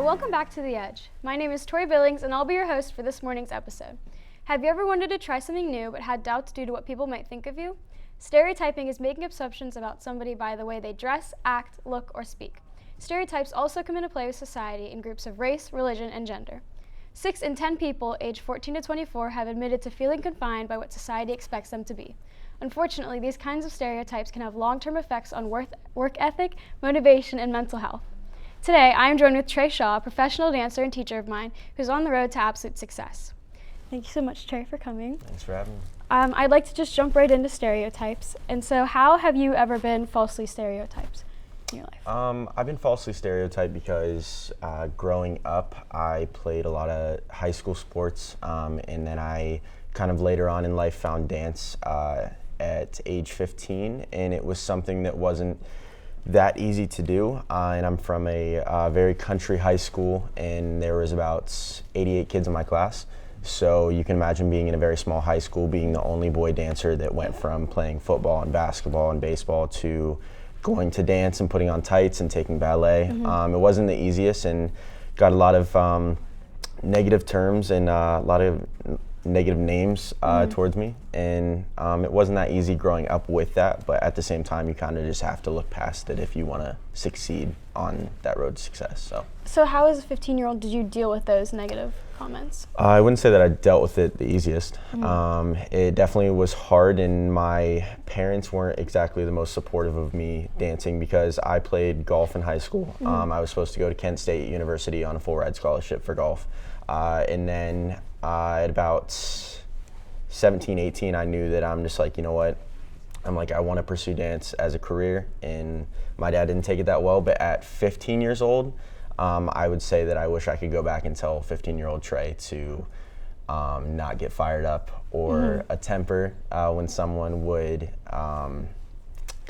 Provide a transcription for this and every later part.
welcome back to The Edge. My name is Tori Billings, and I'll be your host for this morning's episode. Have you ever wanted to try something new but had doubts due to what people might think of you? Stereotyping is making assumptions about somebody by the way they dress, act, look, or speak. Stereotypes also come into play with society in groups of race, religion, and gender. 6 in 10 people aged 14 to 24 have admitted to feeling confined by what society expects them to be. Unfortunately, these kinds of stereotypes can have long-term effects on work ethic, motivation, and mental health. Today, I am joined with Trey Shaw, a professional dancer and teacher of mine who's on the road to absolute success. Thank you so much, Trey, for coming. Thanks for having me. I'd like to just jump right into stereotypes. And so how have you ever been falsely stereotyped in your life? I've been falsely stereotyped because growing up, I played a lot of high school sports, and then I kind of later on in life found dance at age 15, and it was something that wasn't that easy to do, and I'm from a very country high school, and there was about 88 kids in my class. So you can imagine being in a very small high school, being the only boy dancer that went from playing football and basketball and baseball to going to dance and putting on tights and taking ballet. It wasn't the easiest, and got a lot of negative terms and a lot of negative names towards me, and it wasn't that easy growing up with that, but at the same time you kind of just have to look past it if you want to succeed on that road to success. So how as a 15-year-old did you deal with those negative comments? I wouldn't say that I dealt with it the easiest. It definitely was hard, and my parents weren't exactly the most supportive of me dancing because I played golf in high school. I was supposed to go to Kent State University on a full ride scholarship for golf, and then at about 17, 18, I knew that I'm just like, you know what, I want to pursue dance as a career, and my dad didn't take it that well, but at 15 years old, I would say that I wish I could go back and tell 15-year-old Trey to not get fired up or a temper when someone would kind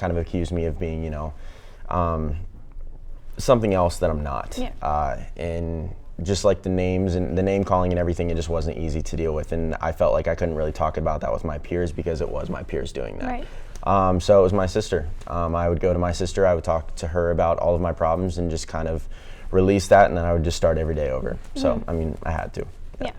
of accuse me of being, something else that I'm not. And just like the names and the name calling and everything, it just wasn't easy to deal with, and I felt like I couldn't really talk about that with my peers because it was my peers doing that. Right. So it was my sister. I would go to my sister, I would talk to her about all of my problems and just kind of release that, and then I would just start every day over. So, I had to. Yeah.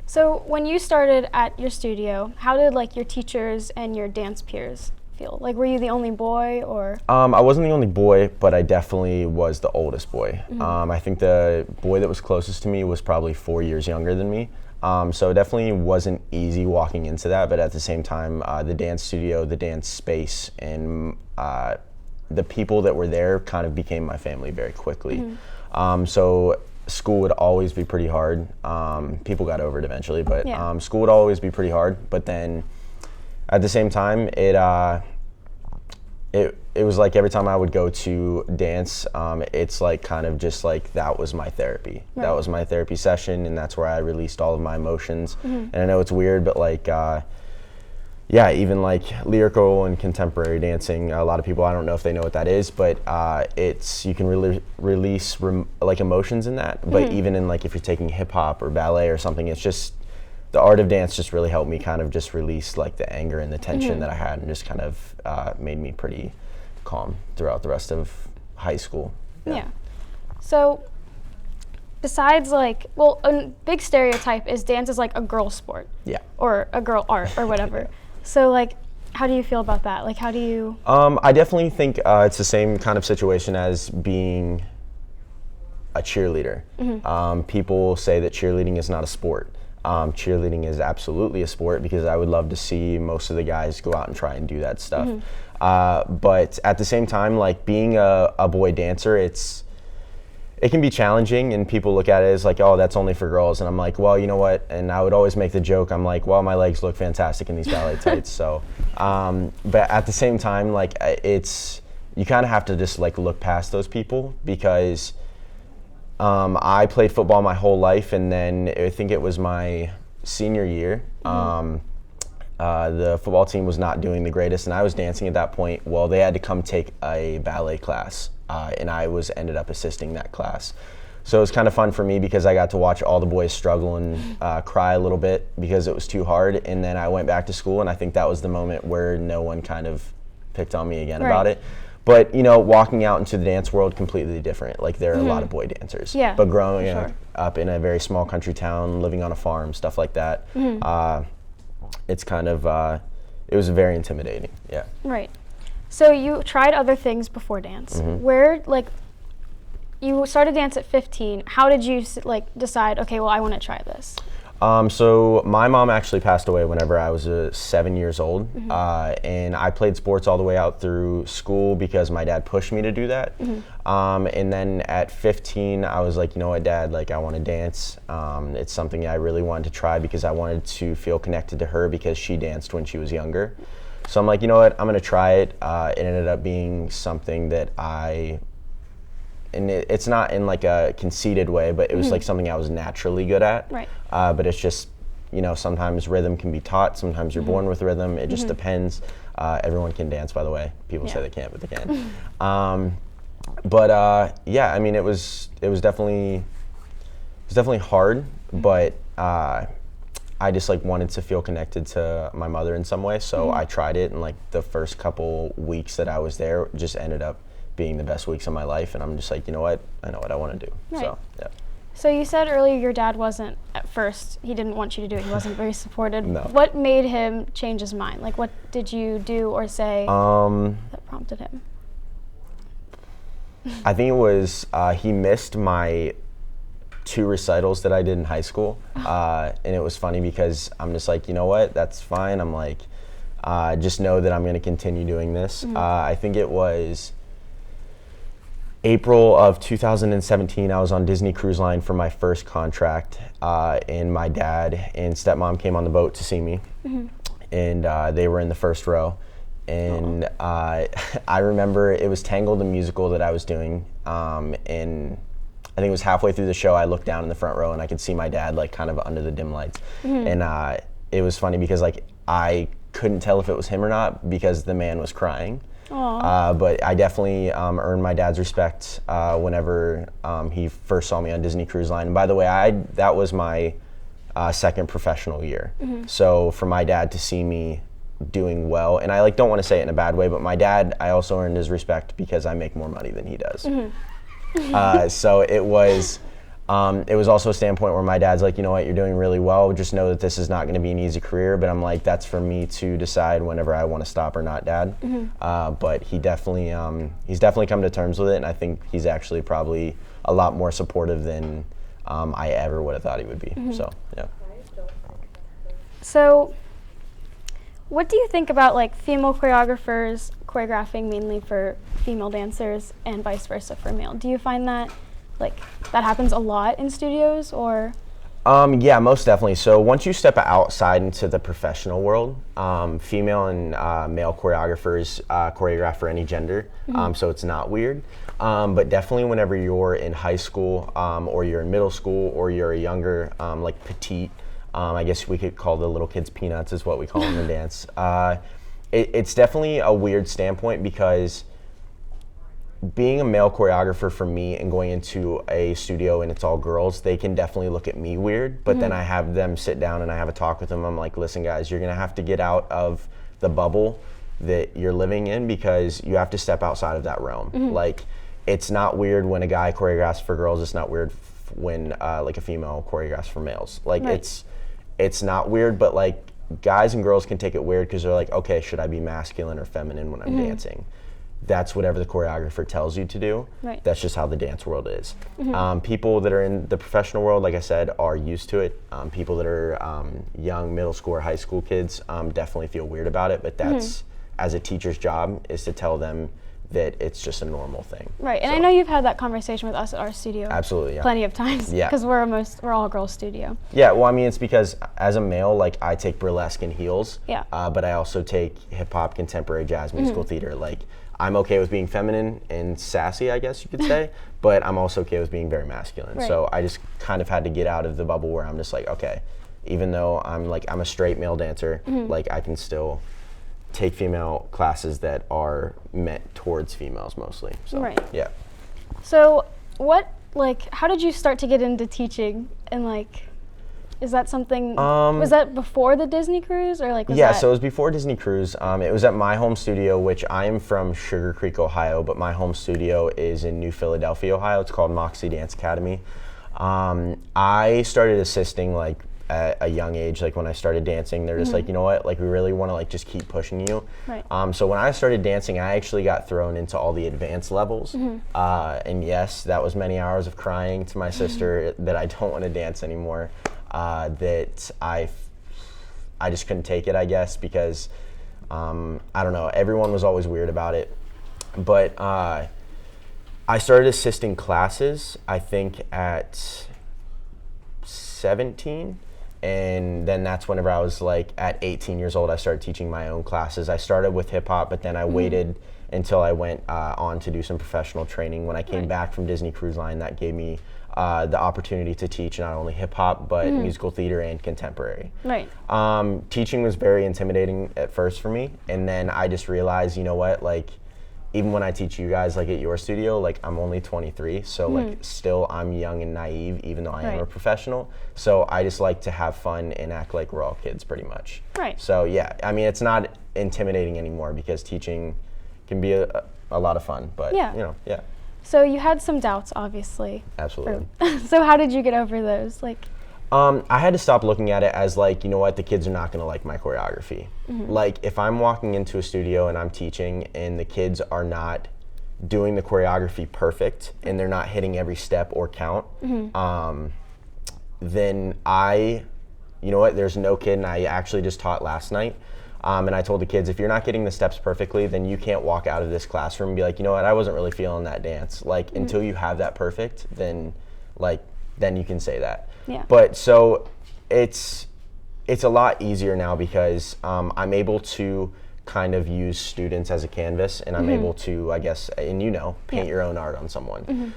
So when you started at your studio, how did your teachers and your dance peers feel? Were you the only boy, or? I wasn't the only boy, but I definitely was the oldest boy. I think the boy that was closest to me was probably 4 years younger than me. So it definitely wasn't easy walking into that, but at the same time, the dance studio, the dance space, and the people that were there kind of became my family very quickly. So school would always be pretty hard. People got over it eventually, but school would always be pretty hard. But then at the same time, it was like every time I would go to dance, it's kind of just that was my therapy. Right. That was my therapy session, and that's where I released all of my emotions. And I know it's weird, but even lyrical and contemporary dancing, a lot of people, I don't know if they know what that is, but you can really release emotions in that. But even in if you're taking hip hop or ballet or something, it's just the art of dance just really helped me kind of just release the anger and the tension that I had, and just kind of made me pretty calm throughout the rest of high school. Yeah. So besides a big stereotype is dance is a girl sport. Yeah. Or a girl art or whatever. So how do you feel about that? How do you? I definitely think it's the same kind of situation as being a cheerleader. People say that cheerleading is not a sport. Cheerleading is absolutely a sport because I would love to see most of the guys go out and try and do that stuff. But at the same time, being a boy dancer, it can be challenging, and people look at it as oh, that's only for girls. And I'm like, well, you know what? And I would always make the joke. I'm like, well, my legs look fantastic in these ballet tights. So, but at the same time, you kind of have to just look past those people because I played football my whole life, and then I think it was my senior year. The football team was not doing the greatest, and I was dancing at that point. Well, they had to come take a ballet class, and I ended up assisting that class. So it was kind of fun for me because I got to watch all the boys struggle and cry a little bit because it was too hard. And then I went back to school, and I think that was the moment where no one kind of picked on me again about it. But, you know, walking out into the dance world, completely different. Like, there are a lot of boy dancers. Yeah, but growing sure. up in a very small country town, living on a farm, stuff like that, it's kind of, it was very intimidating, yeah. Right. So you tried other things before dance. Where, like, you started dance at 15. How did you, like, decide, okay, well, I want to try this? So my mom actually passed away whenever I was 7 years old, and I played sports all the way out through school because my dad pushed me to do that. And then at 15, I was like, you know what, Dad, like, I want to dance. It's something I really wanted to try because I wanted to feel connected to her because she danced when she was younger. So I'm like, you know what, I'm going to try it. It ended up being something that and it's not in like a conceited way, but it was like something I was naturally good at. Right. But it's just, you know, sometimes rhythm can be taught, sometimes you're born with rhythm, it just depends. Everyone can dance, by the way. People say they can't, but they can. Yeah, I mean, it was definitely hard, but I just like wanted to feel connected to my mother in some way, so I tried it, and like the first couple weeks that I was there just ended up being the best weeks of my life, and I'm just like, you know what, I know what I want to do. Right. So yeah. So you said earlier your dad wasn't, at first, he didn't want you to do it, he wasn't very supportive. No. What made him change his mind? Like, what did you do or say that prompted him? I think it was he missed my 2 recitals that I did in high school, and it was funny because I'm just like, you know what, that's fine. I'm like, just know that I'm going to continue doing this. I think it was April of 2017, I was on Disney Cruise Line for my first contract, and my dad and stepmom came on the boat to see me, and they were in the first row, and I remember it was Tangled, the musical that I was doing, and I think it was halfway through the show, I looked down in the front row and I could see my dad like kind of under the dim lights, and it was funny because like I couldn't tell if it was him or not because the man was crying. But I definitely earned my dad's respect whenever he first saw me on Disney Cruise Line. And by the way, that was my second professional year. So for my dad to see me doing well, and I like don't want to say it in a bad way, but my dad, I also earned his respect because I make more money than he does. So it was also a standpoint where my dad's like, you know what, you're doing really well, just know that this is not going to be an easy career, but I'm like, that's for me to decide whenever I want to stop or not, Dad. But he's definitely come to terms with it, and I think he's actually probably a lot more supportive than I ever would have thought he would be. So yeah. So what do you think about like female choreographers choreographing mainly for female dancers and vice versa for male? Do you find that like that happens a lot in studios, or? Yeah, most definitely. So once you step outside into the professional world, female and male choreographers choreograph for any gender, so it's not weird. But definitely whenever you're in high school or you're in middle school or you're a younger, like petite, I guess we could call the little kids peanuts is what we call them in dance. It's definitely a weird standpoint because being a male choreographer for me and going into a studio and it's all girls, they can definitely look at me weird, but then I have them sit down and I have a talk with them. I'm like, listen guys, you're gonna have to get out of the bubble that you're living in because you have to step outside of that realm. Like, it's not weird when a guy choreographs for girls, it's not weird when like a female choreographs for males. Like, it's not weird, but like guys and girls can take it weird because they're like, okay, should I be masculine or feminine when I'm dancing? That's whatever the choreographer tells you to do. That's just how the dance world is. People that are in the professional world, like I said, are used to it. People that are young middle school or high school kids definitely feel weird about it, but that's, as a teacher's job, is to tell them that it's just a normal thing. Right, and I know you've had that conversation with us at our studio. Absolutely, yeah. Plenty of times, because we're all girls studio. Yeah, well, I mean, it's because as a male, like, I take burlesque and heels, Yeah. But I also take hip hop, contemporary jazz, musical theater. Like, I'm okay with being feminine and sassy, I guess you could say, but I'm also okay with being very masculine. So I just kind of had to get out of the bubble where I'm just like, okay, even though I'm a straight male dancer, like, I can still take female classes that are meant towards females mostly. So, yeah. So how did you start to get into teaching and like? is that something, was that before the Disney cruise, or like was Yeah, that? so it was before Disney Cruise. It was at my home studio, which I am from Sugar Creek, Ohio, but my home studio is in New Philadelphia, Ohio. It's called Moxie Dance Academy. I started assisting like at a young age. Like when I started dancing, they're just like, you know what, like we really want to like just keep pushing you. Right. So when I started dancing, I actually got thrown into all the advanced levels. And yes, that was many hours of crying to my sister that I don't want to dance anymore. That I just couldn't take it, I guess, because I don't know, everyone was always weird about it. But I started assisting classes, I think at 17. And then that's whenever I was like at 18 years old, I started teaching my own classes. I started with hip hop, but then I waited until I went on to do some professional training. When I came back from Disney Cruise Line, that gave me the opportunity to teach not only hip hop, but musical theater and contemporary. Right. Teaching was very intimidating at first for me. And then I just realized, you know what, like, even when I teach you guys like at your studio, like I'm only 23, so like still I'm young and naive, even though I am a professional. So I just like to have fun and act like we're all kids pretty much. Right. So yeah, I mean, it's not intimidating anymore because teaching can be a lot of fun, but you know, yeah. So you had some doubts, obviously. Absolutely. So how did you get over those? Like, I had to stop looking at it as like, you know what, the kids are not gonna like my choreography. Like if I'm walking into a studio and I'm teaching and the kids are not doing the choreography perfect and they're not hitting every step or count, then you know what, there's no kid, and I actually just taught last night, and I told the kids, if you're not getting the steps perfectly, then you can't walk out of this classroom and be like, you know what, I wasn't really feeling that dance. Like until you have that perfect, then you can say that. Yeah. But so it's a lot easier now because I'm able to kind of use students as a canvas, and I'm able to, I guess, and you know, paint your own art on someone.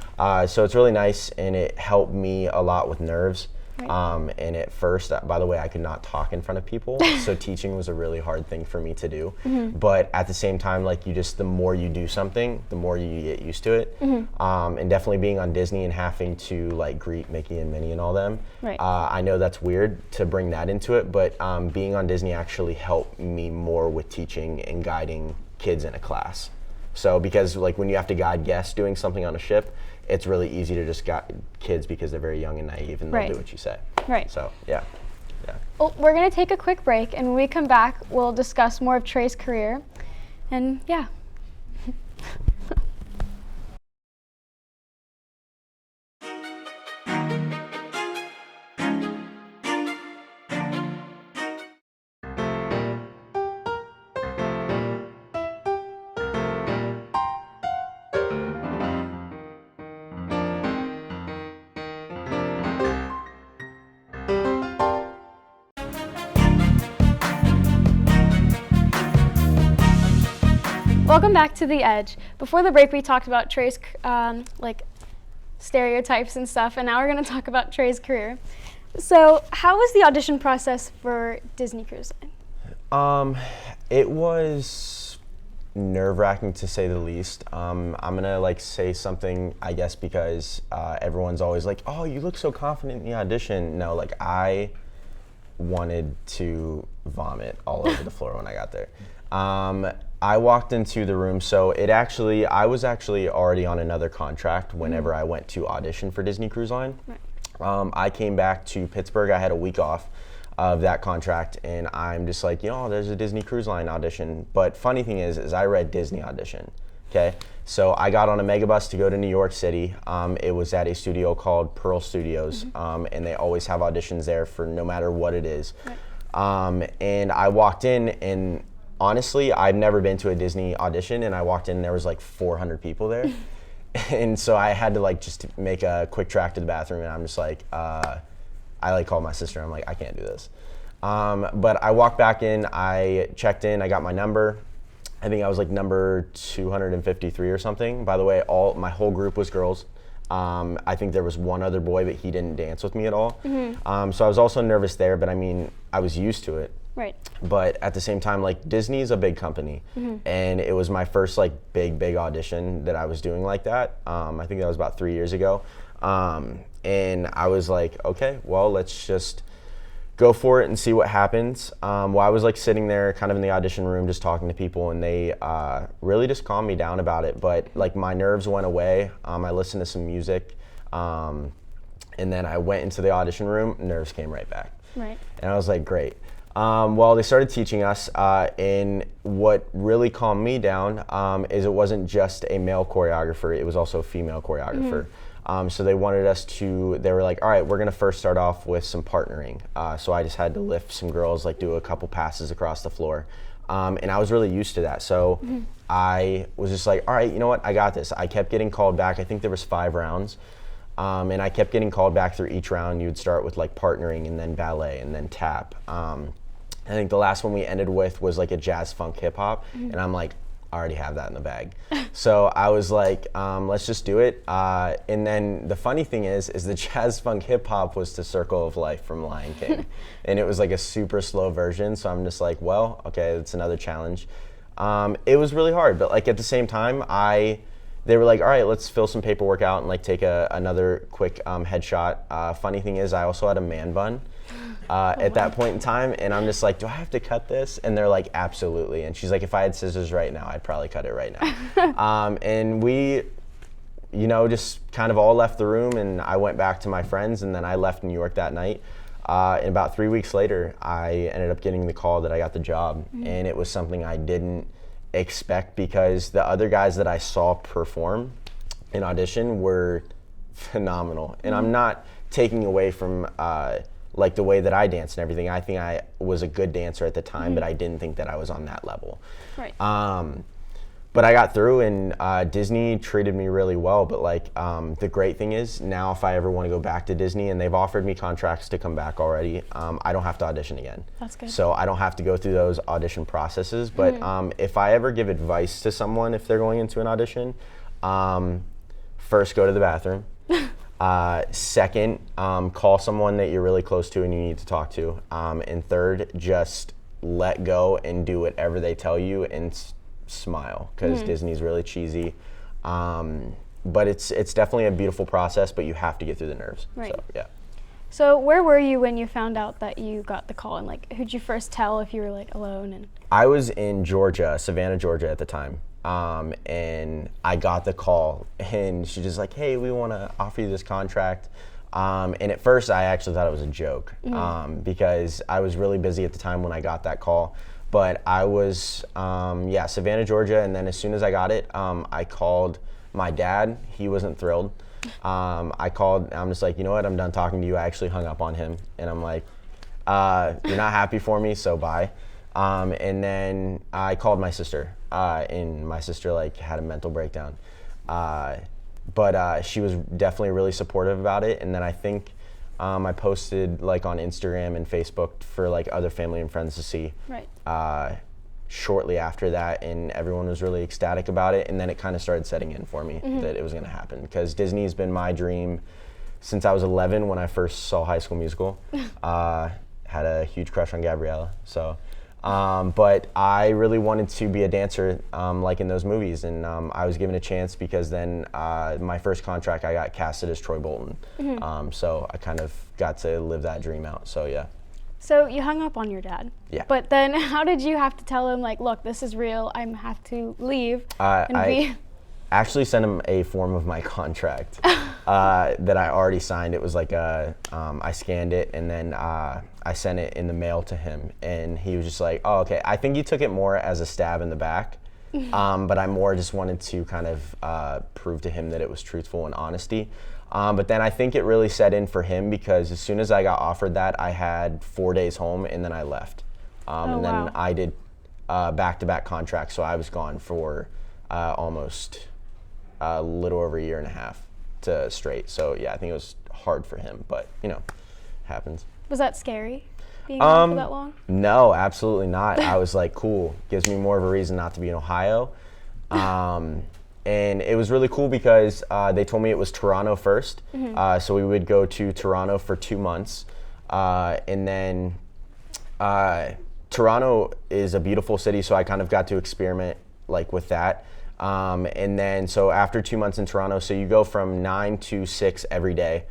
So it's really nice, and it helped me a lot with nerves. And at first, by the way, I could not talk in front of people, so teaching was a really hard thing for me to do. But at the same time, like the more you do something, the more you get used to it. And definitely being on Disney and having to like greet Mickey and Minnie and all them. I know that's weird to bring that into it, but being on Disney actually helped me more with teaching and guiding kids in a class. So because like when you have to guide guests doing something on a ship, it's really easy to just guide kids because they're very young and naive and they'll do what you say. So yeah. Well, we're gonna take a quick break, and when we come back, we'll discuss more of Trey's career. And yeah. Welcome back to The Edge. Before the break, we talked about Trey's like stereotypes and stuff, and now we're going to talk about Trey's career. So, how was the audition process for Disney Cruise Line? It was nerve-wracking to say the least. I'm gonna like say something, I guess, because everyone's always like, "Oh, you look so confident in the audition." No, like I wanted to vomit all over the floor when I got there. I walked into the room, so I was actually already on another contract whenever I went to audition for Disney Cruise Line. I came back to Pittsburgh. I had a week off of that contract, and I'm just like, you know, there's a Disney Cruise Line audition. But funny thing is I read Disney audition, okay? So I got on a megabus to go to New York City. It was at a studio called Pearl Studios, and they always have auditions there for no matter what it is. And I walked in, and honestly, I've never been to a Disney audition, and I walked in and there was like 400 people there. And so I had to like just make a quick track to the bathroom, and I'm just like, I like called my sister. I'm like, I can't do this. But I walked back in, I checked in, I got my number. I think I was like number 253 or something. By the way, my whole group was girls. I think there was one other boy, but he didn't dance with me at all. So I was also nervous there, but I mean, I was used to it. But at the same time, like Disney is a big company, and it was my first like big audition that I was doing like that. I think that was about 3 years ago. And I was like, okay, well, let's just go for it and see what happens. Well, I was like sitting there kind of in the audition room just talking to people, and they really just calmed me down about it. But like my nerves went away. I listened to some music, and then I went into the audition room, nerves came right back. Right. And I was like, great. Well, they started teaching us, and what really calmed me down is it wasn't just a male choreographer, it was also a female choreographer. So they wanted us to, they were like, all right, we're gonna first start off with some partnering. So I just had to lift some girls, like do a couple passes across the floor. And I was really used to that. So I was just like, all right, you know what, I got this. I kept getting called back. I think there was 5 rounds. And I kept getting called back through each round. You would start with like partnering and then ballet and then tap. I think the last one we ended with was like a jazz funk hip hop. And I'm like, I already have that in the bag. So I was like, let's just do it. And then the funny thing is the jazz funk hip hop was to Circle of Life from Lion King. And it was like a super slow version. So I'm just like, well, okay, it's another challenge. It was really hard, but like at the same time, they were like, all right, let's fill some paperwork out and like take another quick headshot. Funny thing is I also had a man bun. At that point in time, and I'm just like, do I have to cut this? And they're like, absolutely. And she's like, if I had scissors right now, I'd probably cut it right now. And we, just kind of all left the room, and I went back to my friends, and then I left New York that night. And about 3 weeks later, I ended up getting the call that I got the job, and it was something I didn't expect because the other guys that I saw perform in audition were phenomenal. And I'm not taking away from like the way that I danced and everything. I think I was a good dancer at the time, but I didn't think that I was on that level. Right. But I got through, and Disney treated me really well. But like the great thing is now if I ever want to go back to Disney, and they've offered me contracts to come back already, I don't have to audition again. That's good. So I don't have to go through those audition processes. But if I ever give advice to someone if they're going into an audition, first go to the bathroom. Second, call someone that you're really close to and you need to talk to. And third, just let go and do whatever they tell you and smile, because Disney's really cheesy. But it's definitely a beautiful process, but you have to get through the nerves. Right. So, yeah. So where were you when you found out that you got the call, and like who'd you first tell if you were like alone? And I was in Georgia, Savannah, Georgia at the time. And I got the call, and she's just like, hey, we want to offer you this contract. And at first I actually thought it was a joke, because I was really busy at the time when I got that call. But I was, Savannah, Georgia, and then as soon as I got it, I called my dad. He wasn't thrilled. I called, I'm just like, you know what, I'm done talking to you. I actually hung up on him, and I'm like, you're not happy for me, so bye. And then I called my sister, and my sister like had a mental breakdown. But she was definitely really supportive about it. And then I think I posted like on Instagram and Facebook for like other family and friends to see. Right. Shortly after that, and everyone was really ecstatic about it. And then it kind of started setting in for me that it was going to happen, because Disney's been my dream since I was 11 when I first saw High School Musical. Had a huge crush on Gabriella. So. But I really wanted to be a dancer like in those movies, and I was given a chance because then my first contract I got casted as Troy Bolton. So I kind of got to live that dream out, so yeah. So you hung up on your dad. Yeah. But then how did you have to tell him, like, look, this is real, I have to leave I actually sent him a form of my contract that I already signed. It was like I scanned it, and then I sent it in the mail to him, and he was just like, oh, okay. I think he took it more as a stab in the back, but I more just wanted to kind of prove to him that it was truthful and honesty. But then I think it really set in for him, because as soon as I got offered that, I had 4 days home, and then I left. And then I did back-to-back contracts, so I was gone for almost a little over a year and a half to straight. So yeah, I think it was hard for him, but happens. Was that scary, being gone for that long? No, absolutely not. I was like, cool, gives me more of a reason not to be in Ohio. And it was really cool because they told me it was Toronto first. So we would go to Toronto for 2 months. And then Toronto is a beautiful city, so I kind of got to experiment like with that. And then so after 2 months in Toronto, so you go from 9 to 6 every day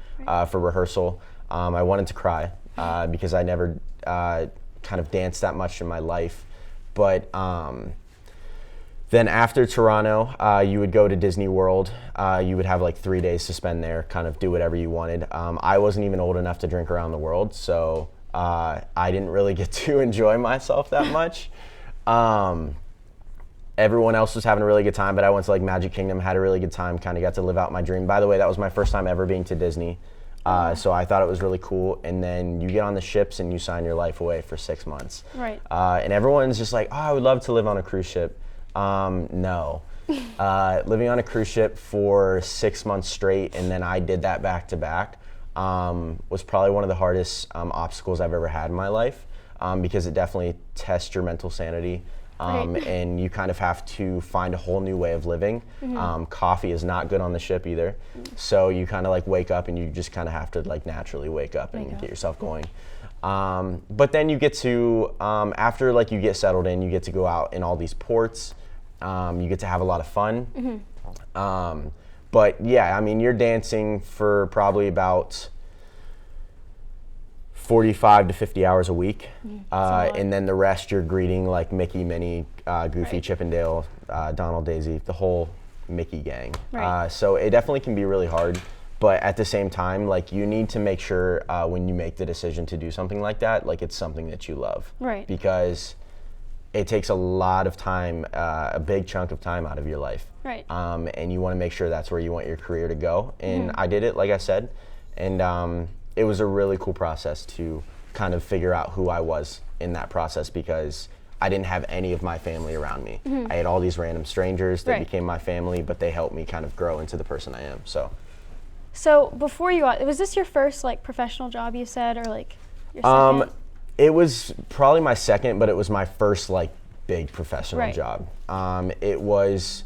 for rehearsal. I wanted to cry because I never kind of danced that much in my life. But then after Toronto, you would go to Disney World. You would have like 3 days to spend there, kind of do whatever you wanted. I wasn't even old enough to drink around the world, so I didn't really get to enjoy myself that much. Everyone else was having a really good time, but I went to like Magic Kingdom, had a really good time, kind of got to live out my dream. By the way, that was my first time ever being to Disney. So I thought it was really cool. And then you get on the ships and you sign your life away for 6 months. Right. And everyone's just like, oh, I would love to live on a cruise ship. No. Living on a cruise ship for 6 months straight, and then I did that back to back, was probably one of the hardest obstacles I've ever had in my life, because it definitely tests your mental sanity. And you kind of have to find a whole new way of living. Coffee is not good on the ship either. So you kind of like wake up and you just kind of have to like naturally wake up and get yourself going. But then you get to, after like you get settled in, you get to go out in all these ports. You get to have a lot of fun. But yeah, I mean, you're dancing for probably about 45 to 50 hours a week, and then the rest you're greeting like Mickey, Minnie, Goofy, Chip and Dale, Donald, Daisy, the whole Mickey gang. So it definitely can be really hard, but at the same time, like you need to make sure when you make the decision to do something like that, like it's something that you love, because it takes a lot of time, a big chunk of time out of your life, and you want to make sure that's where you want your career to go. And I did it, like I said, and it was a really cool process to kind of figure out who I was in that process, because I didn't have any of my family around me. I had all these random strangers that became my family, but they helped me kind of grow into the person I am. So before you got, was this your first like professional job, you said, or like your second? It was probably my second, but it was my first like big professional job. It was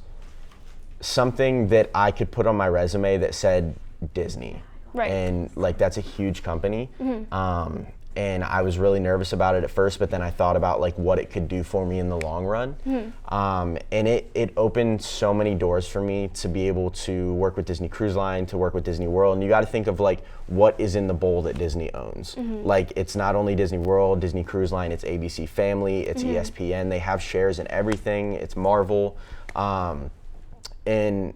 something that I could put on my resume that said Disney. And like that's a huge company. And I was really nervous about it at first, but then I thought about like what it could do for me in the long run. And it opened so many doors for me to be able to work with Disney Cruise Line, to work with Disney World. And you got to think of like what is in the bowl that Disney owns. Like it's not only Disney World, Disney Cruise Line, it's ABC Family, it's ESPN. They have shares in everything. It's Marvel. And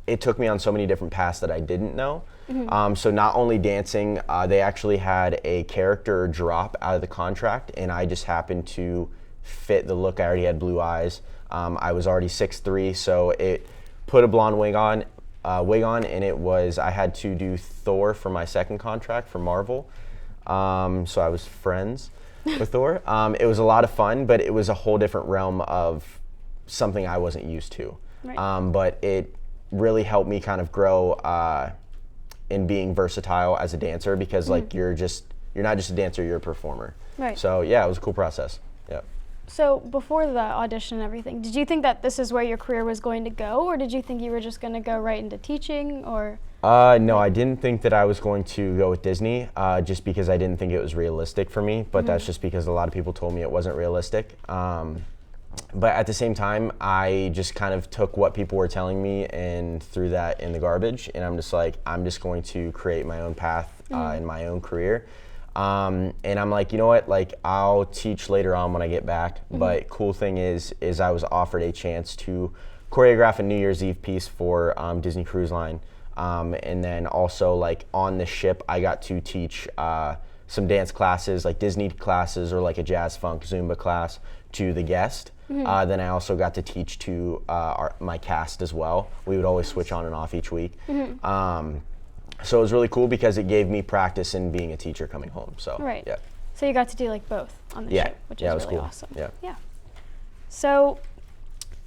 it took me on so many different paths that I didn't know. So not only dancing, they actually had a character drop out of the contract, and I just happened to fit the look. I already had blue eyes. I was already 6'3", so it put a blonde wig on, and it was, I had to do Thor for my second contract for Marvel. So I was friends with Thor. It was a lot of fun, but it was a whole different realm of something I wasn't used to. But it really helped me kind of grow in being versatile as a dancer, because like you're not just a dancer, you're a performer. So yeah, it was a cool process. So before the audition and everything, did you think that this is where your career was going to go, or did you think you were just going to go right into teaching, or? No, I didn't think that I was going to go with Disney, just because I didn't think it was realistic for me, but that's just because a lot of people told me it wasn't realistic. But at the same time, I just kind of took what people were telling me and threw that in the garbage. And I'm just like, I'm just going to create my own path in my own career. And I'm like, you know what, like I'll teach later on when I get back. But cool thing is I was offered a chance to choreograph a New Year's Eve piece for Disney Cruise Line. And then also like on the ship, I got to teach some dance classes, like Disney classes or like a jazz funk Zumba class to the guest. Then I also got to teach to my cast as well. We would always switch on and off each week. So it was really cool because it gave me practice in being a teacher coming home. So yeah. So you got to do like both on the ship, which is really cool. Awesome. Yeah. So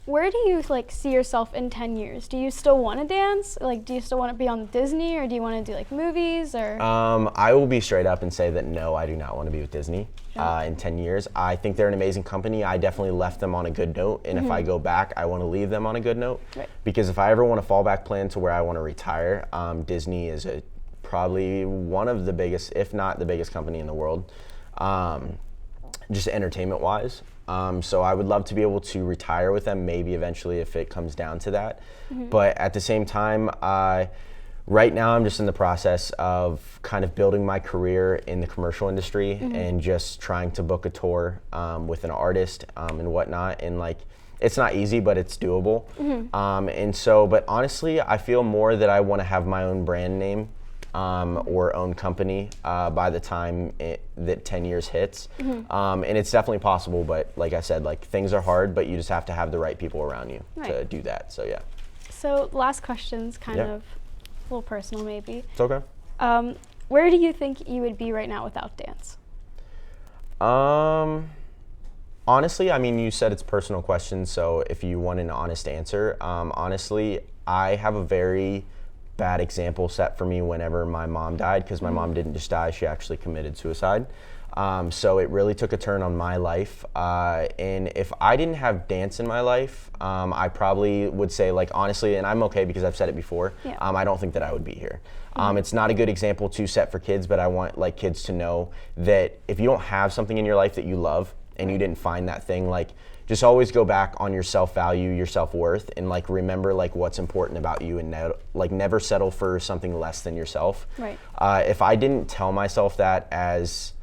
where do you like see yourself in 10 years? Do you still want to dance? Like, do you still want to be on Disney, or do you want to do like movies, or? I will be straight up and say that no, I do not want to be with Disney in 10 years. I think they're an amazing company. I definitely left them on a good note, and if I go back, I want to leave them on a good note. Because if I ever want a fallback plan to where I want to retire, Disney is probably one of the biggest, if not the biggest company in the world, just entertainment-wise. So I would love to be able to retire with them, maybe eventually if it comes down to that. But at the same time, right now I'm just in the process of kind of building my career in the commercial industry and just trying to book a tour with an artist and whatnot. And like, it's not easy, but it's doable. And so, but honestly, I feel more that I want to have my own brand name or own company by the time that 10 years hits. And it's definitely possible, but like I said, like things are hard, but you just have to have the right people around you to do that. So yeah. So last question's kind of a little personal maybe. It's okay. Where do you think you would be right now without dance? Honestly, I mean, you said it's personal questions, so if you want an honest answer, honestly, I have a very bad example set for me whenever my mom died, because my mom didn't just die, she actually committed suicide. So it really took a turn on my life. And if I didn't have dance in my life, I probably would say, like, honestly, and I'm okay because I've said it before, I don't think that I would be here. It's not a good example to set for kids, but I want like kids to know that if you don't have something in your life that you love and you didn't find that thing, like, just always go back on your self-value, your self-worth, and like remember like what's important about you, and like never settle for something less than yourself. Right. If I didn't tell myself that as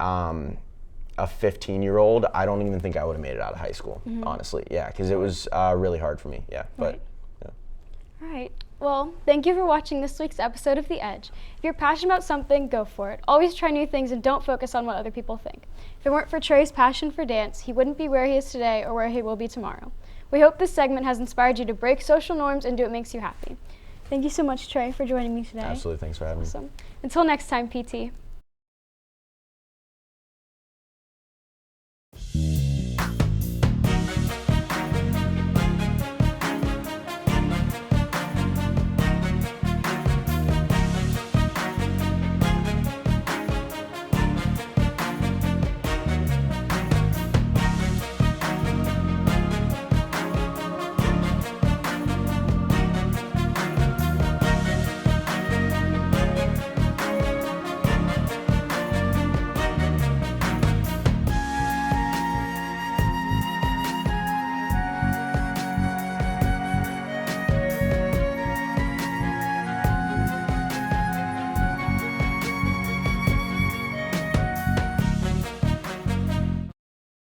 a 15-year-old, I don't even think I would have made it out of high school, honestly. Yeah, because it was really hard for me. Yeah, but. Yeah. All right. Well, thank you for watching this week's episode of The Edge. If you're passionate about something, go for it. Always try new things and don't focus on what other people think. If it weren't for Trey's passion for dance, he wouldn't be where he is today or where he will be tomorrow. We hope this segment has inspired you to break social norms and do what makes you happy. Thank you so much, Trey, for joining me today. Absolutely. Thanks for having me. Awesome. Until next time, PT.